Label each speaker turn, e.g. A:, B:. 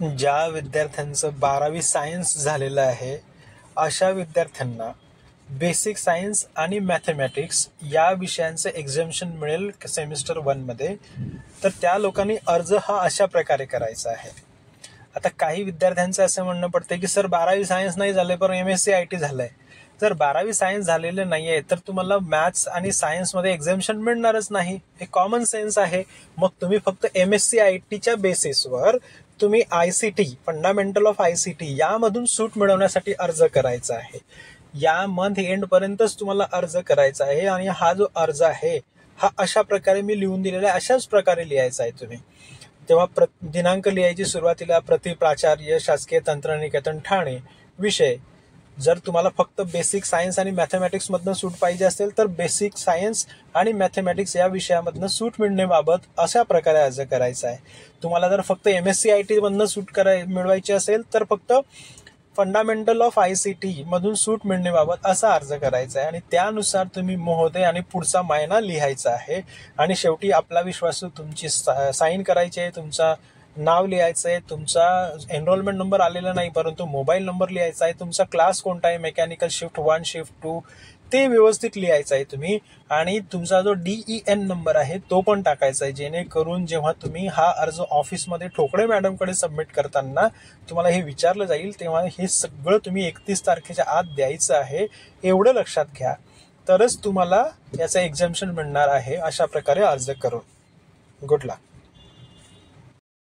A: ज्या विद्यार्थ्यांचं 12वी सायन्स झालेलं आहे अशा विद्यार्थ्यांना बेसिक सायन्स आणि मॅथमॅटिक्स या विषयांचं एक्झामिशन मिळेल सेमिस्टर 1 मध्ये. तर त्या लोकांनी अर्ज हा अशा प्रकारे करायचा आहे. आता काही विद्यार्थ्यांचं असं म्हणणं पडतं की सर 12वी सायन्स नाही झालंय पण MSc IT झालंय. जर 12वी सायन्स झालेलं नाहीये तर तुम्हाला मॅथ्स आणि सायन्समध्ये एक्झामिशन मिळणारच नाही. हे कॉमन सेन्स आहे. मग तुम्ही फक्त MSc ITच्या बेसिसवर तुम्ही ICT फंडामेंटल ऑफ ICT यामधून सूट मिळवण्यासाठी अर्ज करायचा आहे. या मंथ एंड पर्यंतच तुम्हाला अर्ज करायचा आहे आणि हा जो अर्ज आहे हा अशा प्रकारे मी लिहून दिलेला आहे, अशाच प्रकारे लिहायचा आहे तुम्ही. तेव्हा दिनांक लिहायची सुरुवातीला प्रति प्राचार्य शासकीय तंत्रनिकेतन ठाणे. विषय जर तुम्हाला फक्त बेसिक सायन्स आणि मॅथमॅटिक्स मधनं सूट पाहिजे असेल तर बेसिक सायन्स आणि मॅथमॅटिक्स या विषयामधनं सूट मिळण्याबाबत अशा प्रकारे अर्ज करायचा आहे. तुम्हाला जर फक्त MSc IT मधनं सूट मिळवायची असेल तर फक्त फंडामेंटल ऑफ ICT मधून सूट मिळण्याबाबत असा अर्ज करायचा आहे आणि त्यानुसार तुम्ही महोदय आणि पुढचा महिना लिहायचा आहे. आणि शेवटी आपला विश्वासू तुमची साईन करायची आहे, तुमचा नाव लिहायचं आहे, तुमचा एनरोलमेंट नंबर आलेला नाही परंतु मोबाईल नंबर लिहायचा आहे, तुमचा क्लास कोणता आहे, मेकॅनिकल शिफ्ट 1 शिफ्ट 2 ते व्यवस्थित लिहायचं आहे तुम्ही. आणि तुमचा जो DEN नंबर आहे तो पण टाकायचा आहे, जेणेकरून जेव्हा तुम्ही हा अर्ज ऑफिसमध्ये ठोकळे मॅडमकडे सबमिट करताना तुम्हाला हे विचारलं जाईल तेव्हा हे सगळं तुम्ही 31 तारखेच्या आत द्यायचं आहे. एवढं लक्षात घ्या, तरच तुम्हाला याचं एक्झामिशन मिळणार आहे. अशा प्रकारे अर्ज करून गुड लक.